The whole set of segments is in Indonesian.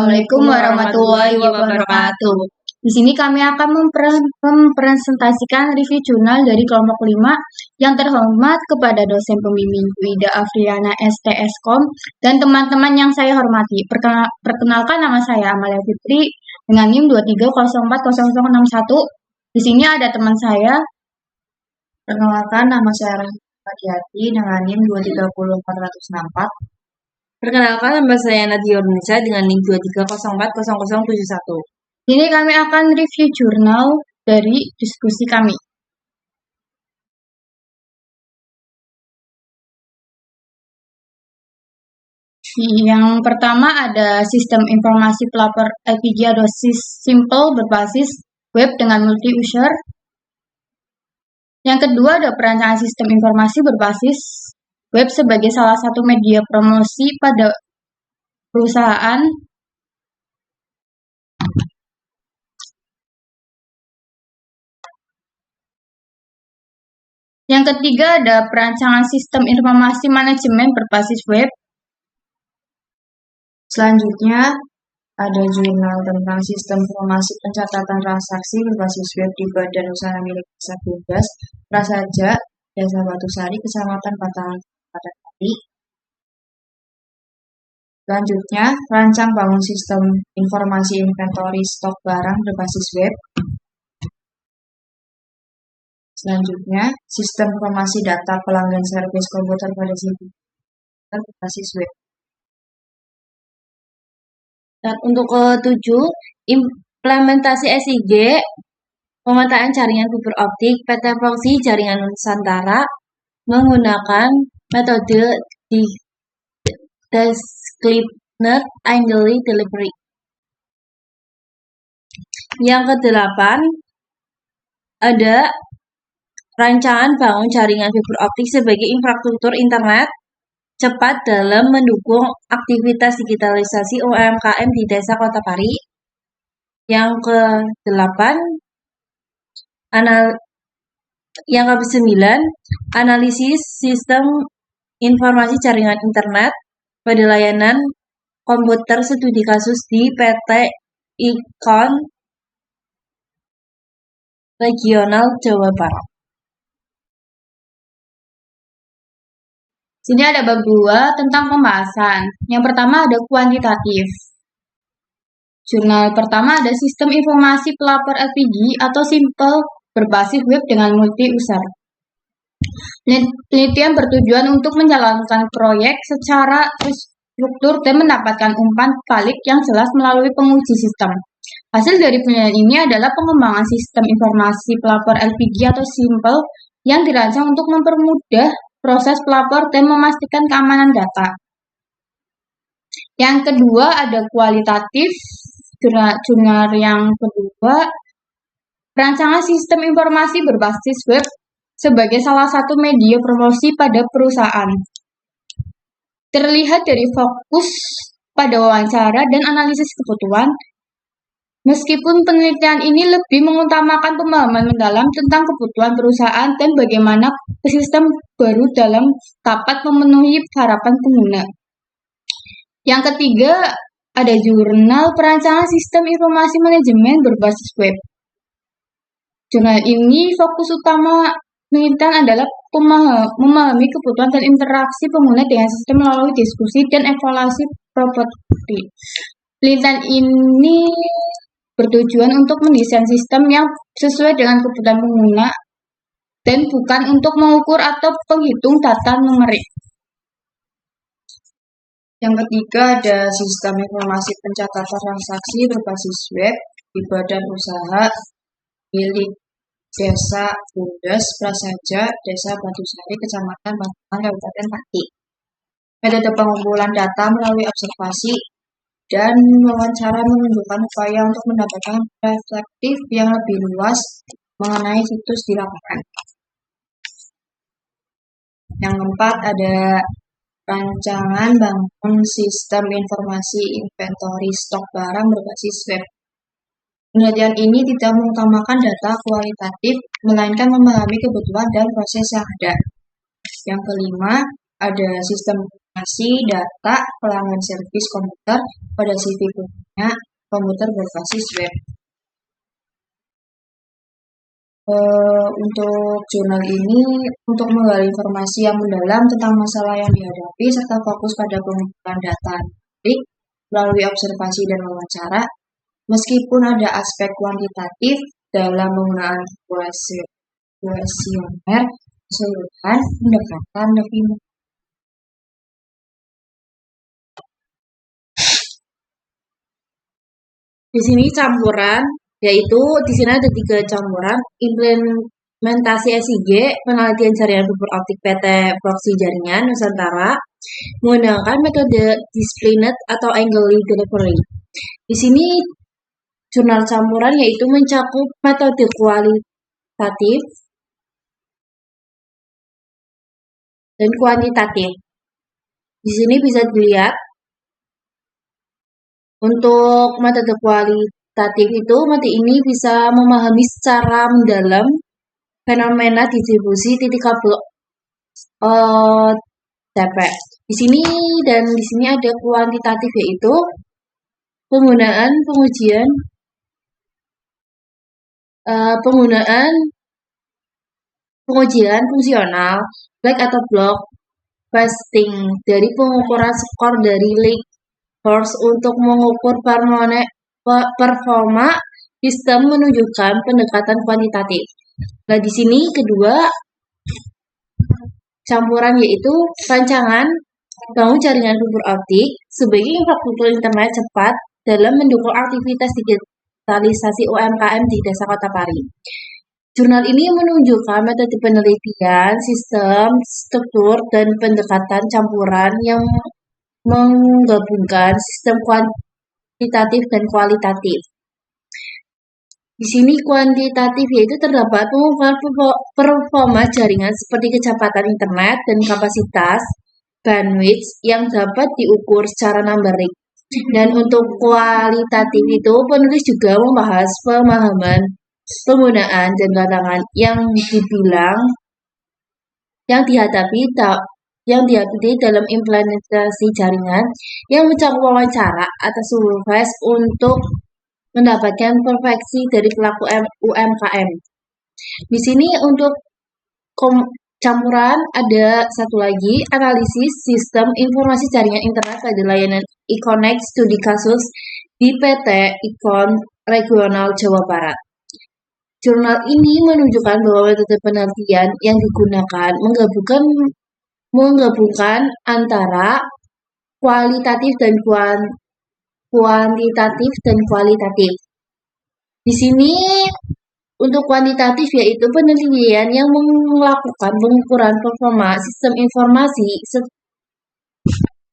Assalamualaikum warahmatullahi wabarakatuh. Di sini kami akan mempresentasikan review jurnal dari kelompok 5 yang terhormat kepada dosen pembimbing Wida Afriana STSkom dan teman-teman yang saya hormati. Perkenalkan, nama saya Amalia Fitri dengan NIM 23040061. Di sini ada teman saya. Perkenalkan, nama saya Rahmati dengan NIM 230464. Perkenalkan, nama saya Nadia Nisa dengan NIM 23040071. Ini kami akan review jurnal dari diskusi kami. Yang pertama ada sistem informasi pelapor LPG atau simple berbasis web dengan multi-user. Yang kedua ada perancangan sistem informasi berbasis web sebagai salah satu media promosi pada perusahaan. Yang ketiga ada perancangan sistem informasi manajemen berbasis web. Selanjutnya ada jurnal tentang sistem informasi pencatatan transaksi berbasis web di Badan Usaha milik Desa Bebas, Prasaja, Desa Batusari, Kecamatan Batangan, Kabupaten Pati. Selanjutnya, rancang bangun sistem informasi inventory stok barang berbasis web. Selanjutnya, sistem informasi data pelanggan servis komputer pada situs berbasis web. Dan untuk ke-7, implementasi SIG, pemetaan jaringan fiber optik PT Proxy Jaringan Nusantara menggunakan metode Discrete Angle Delivery. Yang ke-8, ada rancangan bangun jaringan fiber optik sebagai infrastruktur internet cepat dalam mendukung aktivitas digitalisasi UMKM di Desa Kota Pari. Yang ke-9, analisis sistem informasi jaringan internet pada layanan komputer studi kasus di PT Ikon Regional Jawa Barat. Sini ada bab 2 tentang pembahasan. Yang pertama ada kuantitatif. Jurnal pertama ada sistem informasi pelapor LPG atau simple berbasis web dengan multi-user. Penelitian bertujuan untuk menjalankan proyek secara terstruktur dan mendapatkan umpan balik yang jelas melalui penguji sistem. Hasil dari penelitian ini adalah pengembangan sistem informasi pelapor LPG atau simple yang dirancang untuk mempermudah proses pelapor dan memastikan keamanan data. Yang kedua ada kualitatif. Jurnal yang kedua, perancangan sistem informasi berbasis web sebagai salah satu media promosi pada perusahaan. Terlihat dari fokus pada wawancara dan analisis kebutuhan, meskipun penelitian ini lebih mengutamakan pemahaman mendalam tentang kebutuhan perusahaan dan bagaimana sistem baru dalam dapat memenuhi harapan pengguna. Yang ketiga, ada jurnal perancangan sistem informasi manajemen berbasis web. Jurnal ini fokus utama penelitian adalah memahami kebutuhan dan interaksi pengguna dengan sistem melalui diskusi dan evaluasi properti. Penelitian ini bertujuan untuk mendesain sistem yang sesuai dengan kebutuhan pengguna dan bukan untuk mengukur atau menghitung data numerik. Yang ketiga ada sistem informasi pencatatan transaksi berbasis web di Badan Usaha milik Desa Bebas, Prasaja, Desa Batusari, Kecamatan Batangan, Kabupaten Pati. Metode pengumpulan data melalui observasi dan wawancara menunjukkan upaya untuk mendapatkan perspektif yang lebih luas mengenai situs di lapangan. Yang keempat ada rancangan bangun sistem informasi inventory stok barang berbasis web. Penelitian ini tidak mengutamakan data kualitatif, melainkan memahami kebutuhan dan proses yang ada. Yang kelima, ada sistem informasi data pelanggan servis komputer pada CV punya komputer berbasis web. Untuk jurnal ini untuk menggali informasi yang mendalam tentang masalah yang dihadapi serta fokus pada pengumpulan data melalui observasi dan wawancara, meskipun ada aspek kuantitatif dalam penggunaan kuesioner, keseluruhan pendekatan lebih Di sini campuran, yaitu di sini ada 3 campuran: implementasi SIG, penelitian jaringan fiber optik PT Proxy Jaringan Nusantara, menggunakan metode displayed atau angle delivery. Di sini jurnal campuran yaitu mencakup metode kualitatif dan kuantitatif. Di sini bisa dilihat untuk metode kualitatif itu, metode ini bisa memahami secara mendalam fenomena distribusi titik kabel OTP. Di sini ada kuantitatif, yaitu penggunaan pengujian fungsional black atau block fasting dari pengukuran skor dari Lake Horse untuk mengukur performa sistem menunjukkan pendekatan kuantitatif. Nah, di sini kedua campuran yaitu rancangan bangun jaringan fiber optik sebagai infrastruktur internet cepat dalam mendukung aktivitas digitalisasi UMKM di Desa Kota Pari. Jurnal ini menunjukkan metode penelitian, sistem, struktur, dan pendekatan campuran yang menggabungkan sistem kuantitatif dan kualitatif. Di sini kuantitatif yaitu terdapat pengukuran performa jaringan seperti kecepatan internet dan kapasitas bandwidth yang dapat diukur secara numerik. Dan untuk kualitatif itu penulis juga membahas pemahaman penggunaan dan tantangan yang dihadapi dalam implementasi jaringan yang mencakup wawancara atau survei untuk mendapatkan perfeksi dari pelaku UMKM. Di sini untuk campuran ada satu lagi, analisis sistem informasi jaringan internet pada layanan Iconex studi kasus di PT Icon Regional Jawa Barat. Jurnal ini menunjukkan bahwa metode penelitian yang digunakan menggabungkan antara kualitatif dan kuantitatif dan kualitatif. Di sini untuk kuantitatif yaitu penelitian yang melakukan pengukuran performa sistem informasi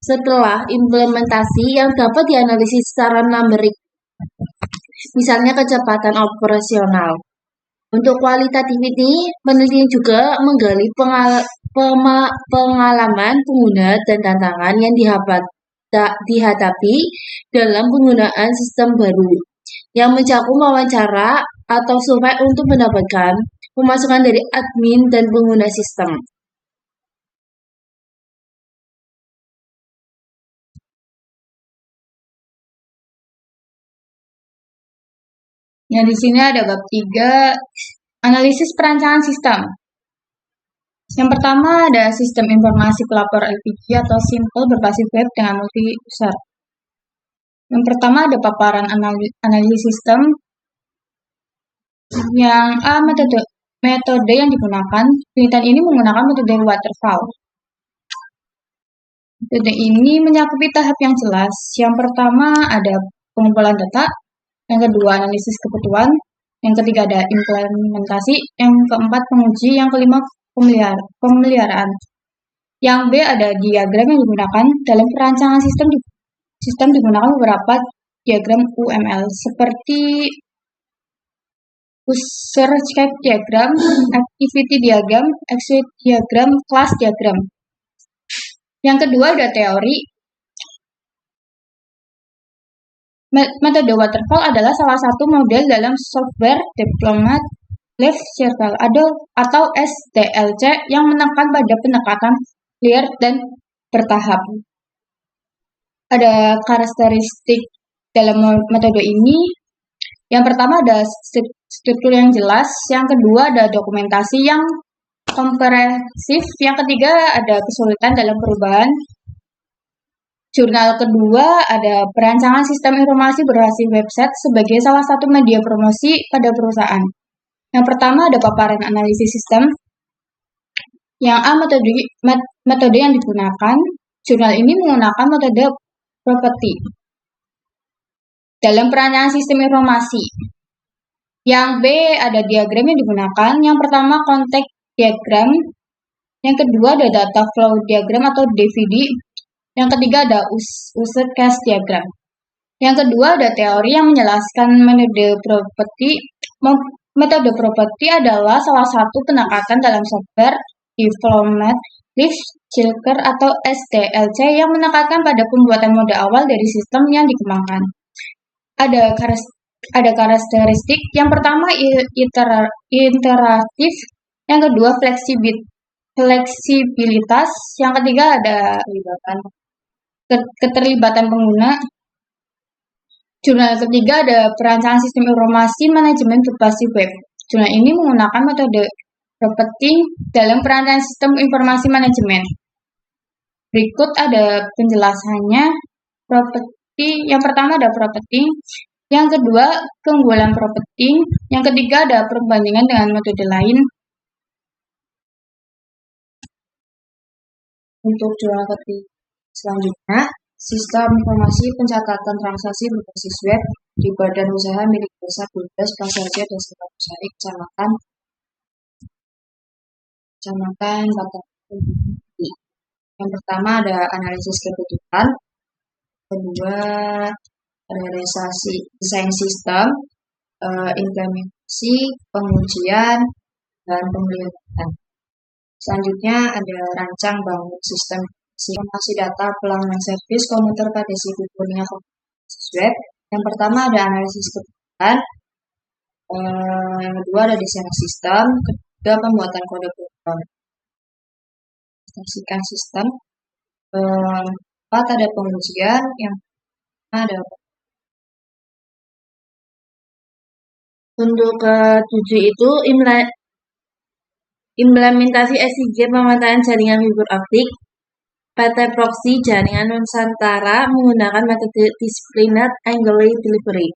setelah implementasi yang dapat dianalisis secara numerik, misalnya kecepatan operasional. Untuk kualitatif ini, penelitian juga menggali pengalaman pengguna dan tantangan yang dihadapi dalam penggunaan sistem baru, yang mencakup wawancara atau survei untuk mendapatkan pemasukan dari admin dan pengguna sistem. Ya, di sini ada bab 3, analisis perancangan sistem. Yang pertama ada sistem informasi pelapor LPG atau simple berbasis web dengan multi user. Yang pertama ada paparan analisis sistem. Yang A, metode yang digunakan. Penelitian ini menggunakan metode waterfall. Metode ini mencakupi tahap yang jelas. Yang pertama ada pengumpulan data. Yang kedua, analisis kebutuhan. Yang ketiga, ada implementasi. Yang keempat, penguji. Yang kelima, pemeliharaan. Yang B, ada diagram yang digunakan. Dalam perancangan sistem digunakan beberapa diagram UML seperti user escape diagram, activity diagram, exit diagram, class diagram. Yang kedua, ada teori. Metode waterfall adalah salah satu model dalam software development life cycle atau SDLC yang menekan pada pendekatan liar, dan bertahap. Ada karakteristik dalam metode ini. Yang pertama ada struktur yang jelas, yang kedua ada dokumentasi yang komprehensif, yang ketiga ada kesulitan dalam perubahan. Jurnal kedua ada perancangan sistem informasi berbasis website sebagai salah satu media promosi pada perusahaan. Yang pertama ada paparan analisis sistem. Yang A, metode yang digunakan. Jurnal ini menggunakan metode property dalam perancangan sistem informasi. Yang B, ada diagram yang digunakan. Yang pertama context diagram. Yang kedua ada data flow diagram atau DVD. Yang ketiga ada user case diagram. Yang kedua ada teori yang menjelaskan metode property. Metode property adalah salah satu pendekatan dalam software development life cycle atau SDLC yang menekankan pada pembuatan mode awal dari sistem yang dikembangkan. Ada karakteristik. Yang pertama interaktif, yang kedua fleksibilitas, yang ketiga ada keterlibatan pengguna. Jurnal ketiga ada perancangan sistem informasi manajemen berbasis web. Jurnal ini menggunakan metode property dalam perancangan sistem informasi manajemen. Berikut ada penjelasannya. Property, yang pertama ada property, yang kedua keunggulan property, yang ketiga ada perbandingan dengan metode lain. Untuk jurnal ketiga selanjutnya, sistem informasi pencatatan transaksi berbasis web di badan usaha milik desa, Buldes, Prasaja, Desa Sari, Kecamatan Batang. Yang pertama ada analisis kebutuhan, kedua realisasi desain sistem, implementasi, pengujian, dan pemeliharaan. Selanjutnya ada rancang bangun sistem informasi data pelanggan servis komuter pada situs dunia web. Yang pertama ada analisis kebutuhan, yang kedua ada desain sistem, ketiga pembuatan kode program, aplikasikan sistem, keempat ada pengujian, yang ada Untuk ke-7 itu implementasi SIG pemetaan jaringan fiber optik. PT Proxy Jaringan Nusantara menggunakan metode Disciplined Angle Delivery.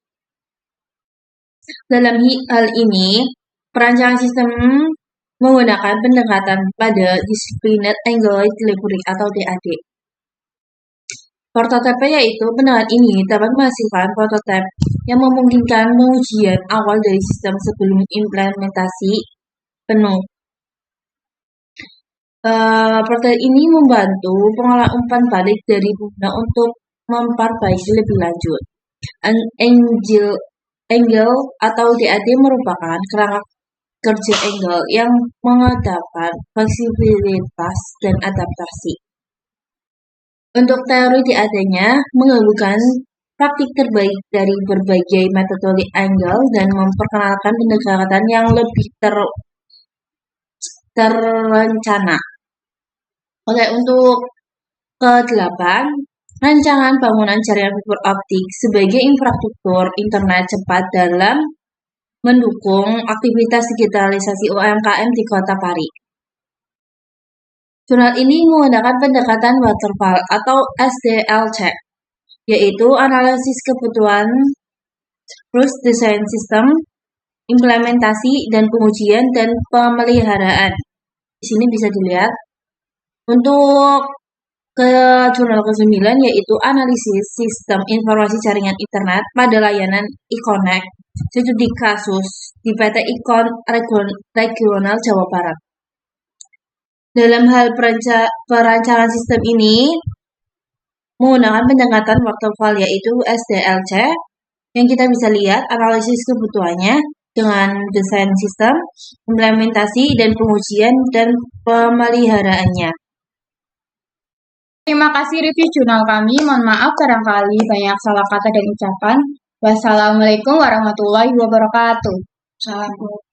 Dalam hal ini, perancangan sistem menggunakan pendekatan pada Disciplined Angle Delivery atau DAD. Prototipe yaitu pendekatan ini dapat menghasilkan prototipe yang memungkinkan pengujian awal dari sistem sebelum implementasi penuh. Prototipe ini membantu pengolahan umpan balik dari pengguna untuk memperbaiki lebih lanjut. Angle atau DAD merupakan kerangka kerja angle yang mengedepankan fleksibilitas dan adaptasi. Untuk teori DAD-nya menggabungkan praktik terbaik dari berbagai metode angle dan memperkenalkan pendekatan yang lebih terencana. Oke, untuk ke-8, rancangan bangunan jaringan fiber optik sebagai infrastruktur internet cepat dalam mendukung aktivitas digitalisasi UMKM di Kota Pari. Jurnal ini menggunakan pendekatan waterfall atau SDLC, yaitu analisis kebutuhan, terus desain sistem, implementasi dan pengujian dan pemeliharaan. Di sini bisa dilihat. Untuk ke jurnal ke-9 yaitu analisis sistem informasi jaringan internet pada layanan e-connect studi kasus di PT Icon Regional Jawa Barat. Dalam hal perancangan sistem ini menggunakan pendekatan waterfall yaitu SDLC yang kita bisa lihat analisis kebutuhannya dengan desain sistem, implementasi dan pengujian dan pemeliharaannya. Terima kasih review jurnal kami. Mohon maaf barangkali banyak salah kata dan ucapan. Wassalamualaikum warahmatullahi wabarakatuh. Salam.